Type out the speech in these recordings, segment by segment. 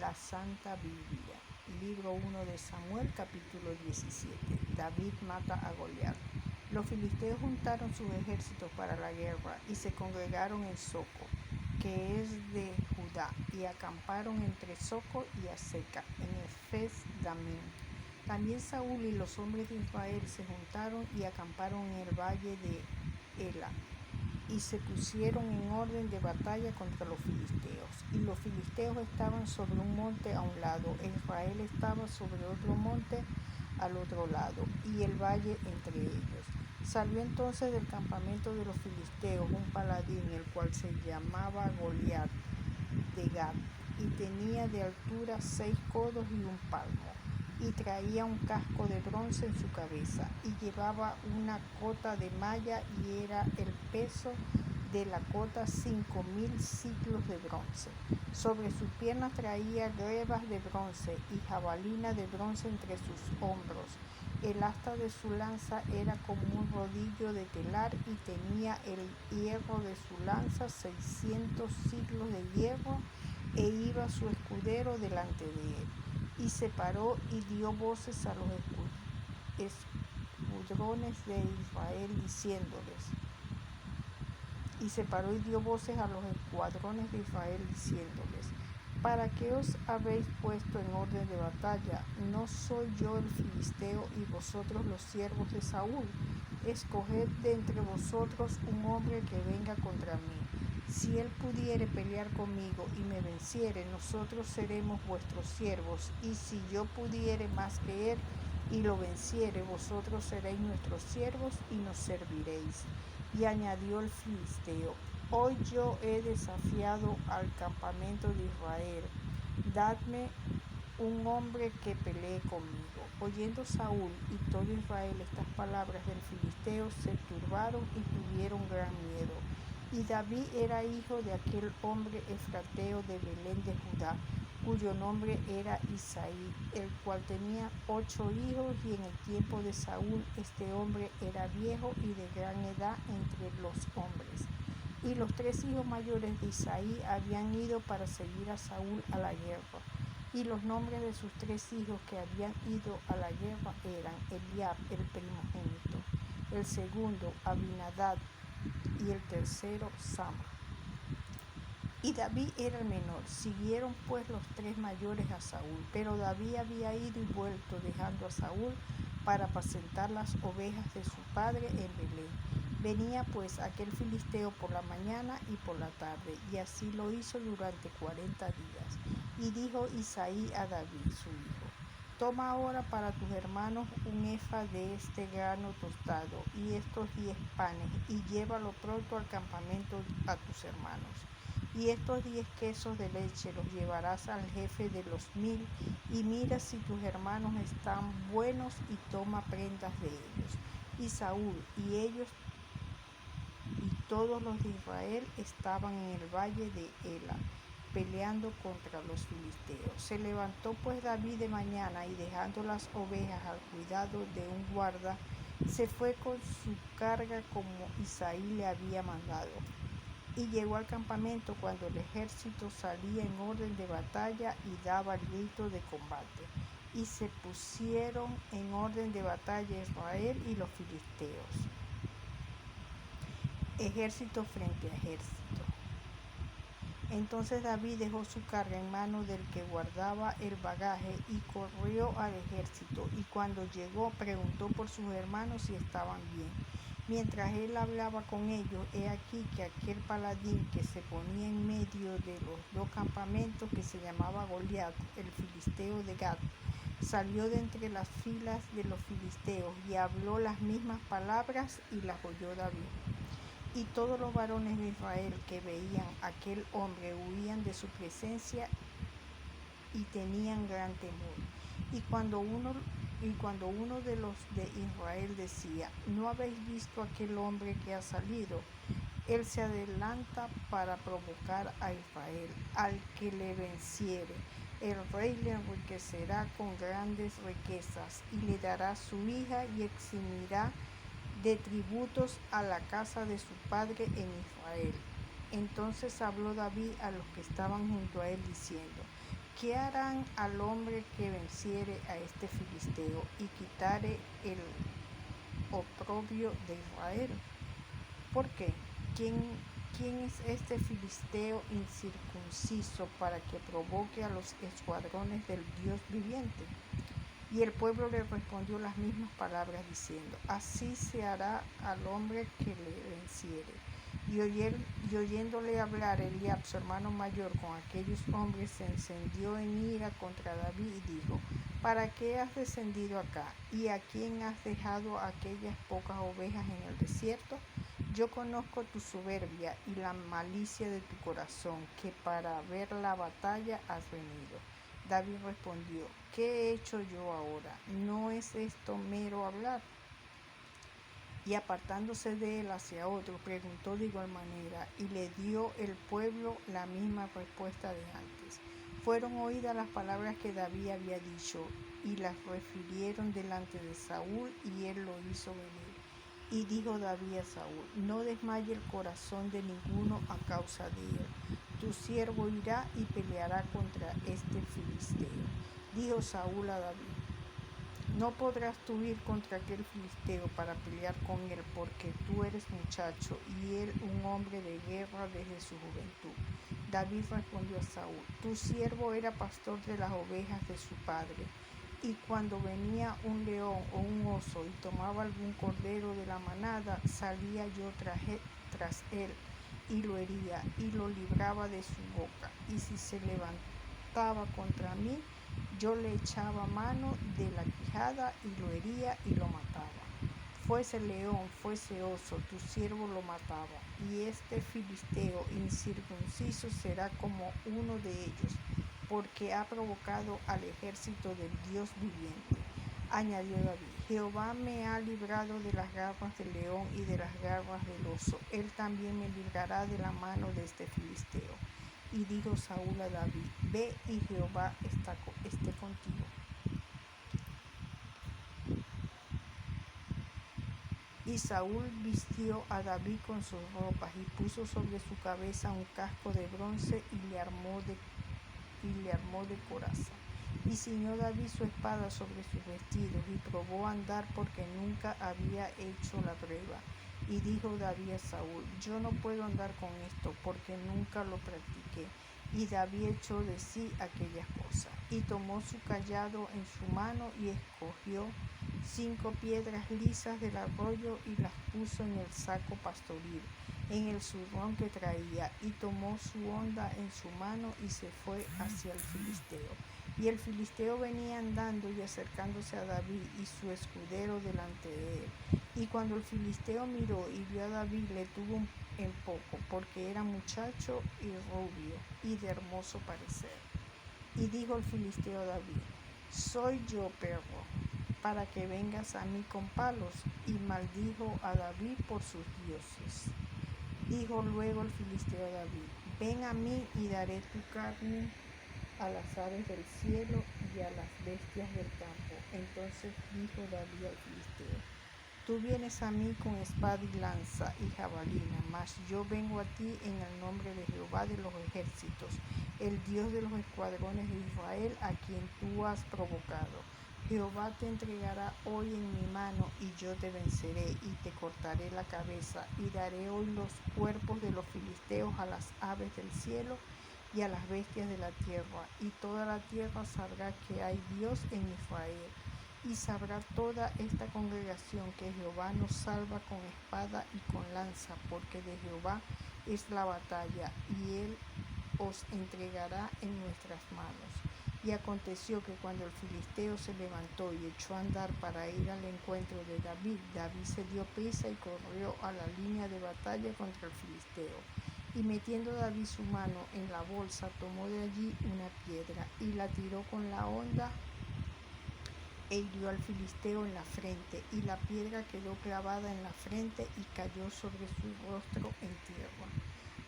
la Santa Biblia. Libro 1 de Samuel, capítulo 17. David mata a Goliat. Los filisteos juntaron sus ejércitos para la guerra y se congregaron en Soco, que es de Judá, y acamparon entre Soco y Azeca, en Efes Damim. También Saúl y los hombres de Israel se juntaron y acamparon en el valle de Ela, y se pusieron en orden de batalla contra los filisteos. Y los filisteos estaban sobre un monte a un lado, e Israel estaba sobre otro monte al otro lado, y el valle entre ellos. Salió entonces del campamento de los filisteos un paladín, el cual se llamaba Goliat de Gat, y tenía de altura 6 codos y 1 palmo, y traía un casco de bronce en su cabeza, y llevaba una cota de malla, y era el peso de la cota 5.000 siclos de bronce. Sobre sus piernas traía grebas de bronce y jabalina de bronce entre sus hombros. El asta de su lanza era como un rodillo de telar, y tenía el hierro de su lanza 600 siclos de hierro, e iba su escudero delante de él. Y se paró y dio voces a los escuadrones de Israel, diciéndoles, ¿para qué os habéis puesto en orden de batalla? ¿No soy yo el filisteo y vosotros los siervos de Saúl? Escoged de entre vosotros un hombre que venga contra mí. Si él pudiere pelear conmigo y me venciere, nosotros seremos vuestros siervos, y si yo pudiere más que él y lo venciere, vosotros seréis nuestros siervos y nos serviréis. Y añadió el filisteo, hoy yo he desafiado al campamento de Israel, dadme un hombre que pelee conmigo. Oyendo Saúl y todo Israel estas palabras del filisteo, se turbaron y tuvieron gran miedo. Y David era hijo de aquel hombre efrateo de Belén de Judá, cuyo nombre era Isaí, el cual tenía 8 hijos, y en el tiempo de Saúl este hombre era viejo y de gran edad entre los hombres. Y los 3 hijos mayores de Isaí habían ido para seguir a Saúl a la guerra. Y los nombres de sus 3 hijos que habían ido a la guerra eran Eliab, el primogénito, el segundo Abinadab, y el tercero Sama. Y David era el menor. Siguieron pues los 3 mayores a Saúl, pero David había ido y vuelto, dejando a Saúl para apacentar las ovejas de su padre en Belén. Venía pues aquel filisteo por la mañana y por la tarde, y así lo hizo durante 40 días. Y dijo Isaí a David su hijo, toma ahora para tus hermanos un efa de este grano tostado y estos 10 panes, y llévalo pronto al campamento a tus hermanos. Y estos 10 quesos de leche los llevarás al jefe de los 1000, y mira si tus hermanos están buenos, y toma prendas de ellos. Y Saúl y ellos y todos los de Israel estaban en el valle de Ela, peleando contra los filisteos. Se levantó pues David de mañana, y dejando las ovejas al cuidado de un guarda, se fue con su carga como Isaí le había mandado. Y llegó al campamento cuando el ejército salía en orden de batalla y daba el grito de combate. Y se pusieron en orden de batalla Israel y los filisteos, ejército frente a ejército. Entonces David dejó su carga en mano del que guardaba el bagaje y corrió al ejército, y cuando llegó preguntó por sus hermanos si estaban bien. Mientras él hablaba con ellos, he aquí que aquel paladín que se ponía en medio de los 2 campamentos, que se llamaba Goliat, el filisteo de Gat, salió de entre las filas de los filisteos y habló las mismas palabras, y las oyó David. Y todos los varones de Israel que veían a aquel hombre huían de su presencia y tenían gran temor. Y cuando uno de los de Israel decía, ¿no habéis visto aquel hombre que ha salido? Él se adelanta para provocar a Israel. Al que le venciere, el rey le enriquecerá con grandes riquezas, y le dará su hija, y eximirá de tributos a la casa de su padre en Israel. Entonces habló David a los que estaban junto a él, diciendo, ¿qué harán al hombre que venciere a este filisteo y quitare el oprobio de Israel? ¿Por qué? ¿Quién es este filisteo incircunciso para que provoque a los escuadrones del Dios viviente? Y el pueblo le respondió las mismas palabras diciendo: así se hará al hombre que le venciere. Y oyéndole hablar Eliab, su hermano mayor, con aquellos hombres, se encendió en ira contra David y dijo: ¿para qué has descendido acá? ¿Y a quién has dejado aquellas pocas ovejas en el desierto? Yo conozco tu soberbia y la malicia de tu corazón, que para ver la batalla has venido. David respondió: ¿qué he hecho yo ahora? ¿No es esto mero hablar? Y apartándose de él hacia otro, preguntó de igual manera, y le dio el pueblo la misma respuesta de antes. Fueron oídas las palabras que David había dicho, y las refirieron delante de Saúl, y él lo hizo venir. Y dijo David a Saúl: no desmaye el corazón de ninguno a causa de él. Tu siervo irá y peleará contra este filisteo. Dijo Saúl a David: no podrás tú ir contra aquel filisteo para pelear con él, porque tú eres muchacho y él un hombre de guerra desde su juventud. David respondió a Saúl: tu siervo era pastor de las ovejas de su padre, y cuando venía un león o un oso y tomaba algún cordero de la manada, salía yo tras él y lo hería y lo libraba de su boca, y si se levantaba contra mí, yo le echaba mano de la quijada y lo hería y lo mataba. Fuese león, fuese oso, tu siervo lo mataba. Y este filisteo incircunciso será como uno de ellos, porque ha provocado al ejército del Dios viviente. Añadió David: Jehová me ha librado de las garras del león y de las garras del oso. Él también me librará de la mano de este filisteo. Y dijo Saúl a David: ve, y Jehová esté contigo. Y Saúl vistió a David con sus ropas, y puso sobre su cabeza un casco de bronce, y le armó de coraza. Y ciñó David su espada sobre sus vestidos, y probó a andar, porque nunca había hecho la prueba. Y dijo David a Saúl: yo no puedo andar con esto, porque nunca lo practiqué. Y David echó de sí aquellas cosas, y tomó su cayado en su mano, y escogió 5 piedras lisas del arroyo, y las puso en el saco pastoril, en el zurrón que traía, y tomó su honda en su mano, y se fue hacia el filisteo. Y el filisteo venía andando y acercándose a David y su escudero delante de él. Y cuando el filisteo miró y vio a David, le tuvo en poco, porque era muchacho y rubio, y de hermoso parecer. Y dijo el filisteo a David: soy yo, perro, para que vengas a mí con palos. Y maldijo a David por sus dioses. Dijo luego el filisteo a David: ven a mí y daré tu carne a las aves del cielo y a las bestias del campo. Entonces dijo David al filisteo: tú vienes a mí con espada y lanza y jabalina, mas yo vengo a ti en el nombre de Jehová de los ejércitos, el Dios de los escuadrones de Israel, a quien tú has provocado. Jehová te entregará hoy en mi mano, y yo te venceré, y te cortaré la cabeza, y daré hoy los cuerpos de los filisteos a las aves del cielo y a las bestias de la tierra, y toda la tierra sabrá que hay Dios en Israel. Y sabrá toda esta congregación que Jehová nos salva con espada y con lanza, porque de Jehová es la batalla, y él os entregará en nuestras manos. Y aconteció que cuando el filisteo se levantó y echó a andar para ir al encuentro de David, David se dio prisa y corrió a la línea de batalla contra el filisteo. Y metiendo David su mano en la bolsa, tomó de allí una piedra y la tiró con la honda, e hirió al filisteo en la frente, y la piedra quedó clavada en la frente y cayó sobre su rostro en tierra.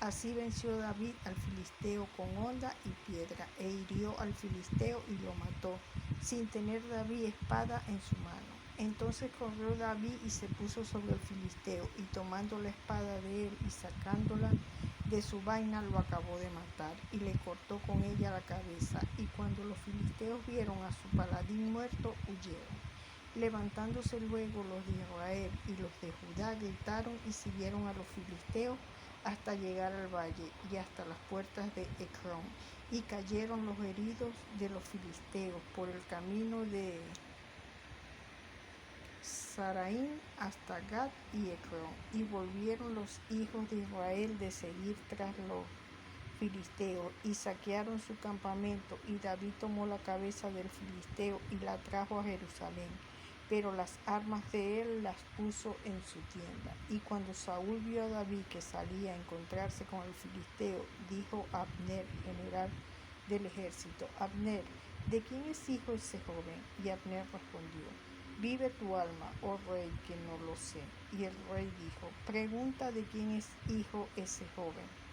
Así venció David al filisteo con honda y piedra, e hirió al filisteo y lo mató, sin tener David espada en su mano. Entonces corrió David y se puso sobre el filisteo, y tomando la espada de él y sacándola, de su vaina lo acabó de matar y le cortó con ella la cabeza. Y cuando los filisteos vieron a su paladín muerto, huyeron. Levantándose luego los de Israel y los de Judá gritaron y siguieron a los filisteos hasta llegar al valle y hasta las puertas de Ecrón. Y cayeron los heridos de los filisteos por el camino de Saraín hasta Gat y Ecrón. Y volvieron los hijos de Israel de seguir tras los filisteos y saquearon su campamento. Y David tomó la cabeza del filisteo y la trajo a Jerusalén, pero las armas de él las puso en su tienda. Y cuando Saúl vio a David que salía a encontrarse con el filisteo, dijo a Abner, general del ejército: Abner, ¿de quién es hijo ese joven? Y Abner respondió: vive tu alma, oh rey, que no lo sé. Y el rey dijo: pregunta de quién es hijo ese joven.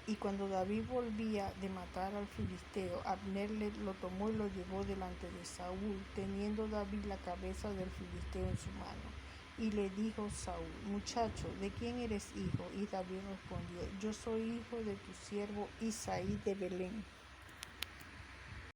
Y cuando David volvía de matar al filisteo, Abner lo tomó y lo llevó delante de Saúl, teniendo David la cabeza del filisteo en su mano. Y le dijo Saúl: muchacho, ¿de quién eres hijo? Y David respondió: yo soy hijo de tu siervo Isaí de Belén.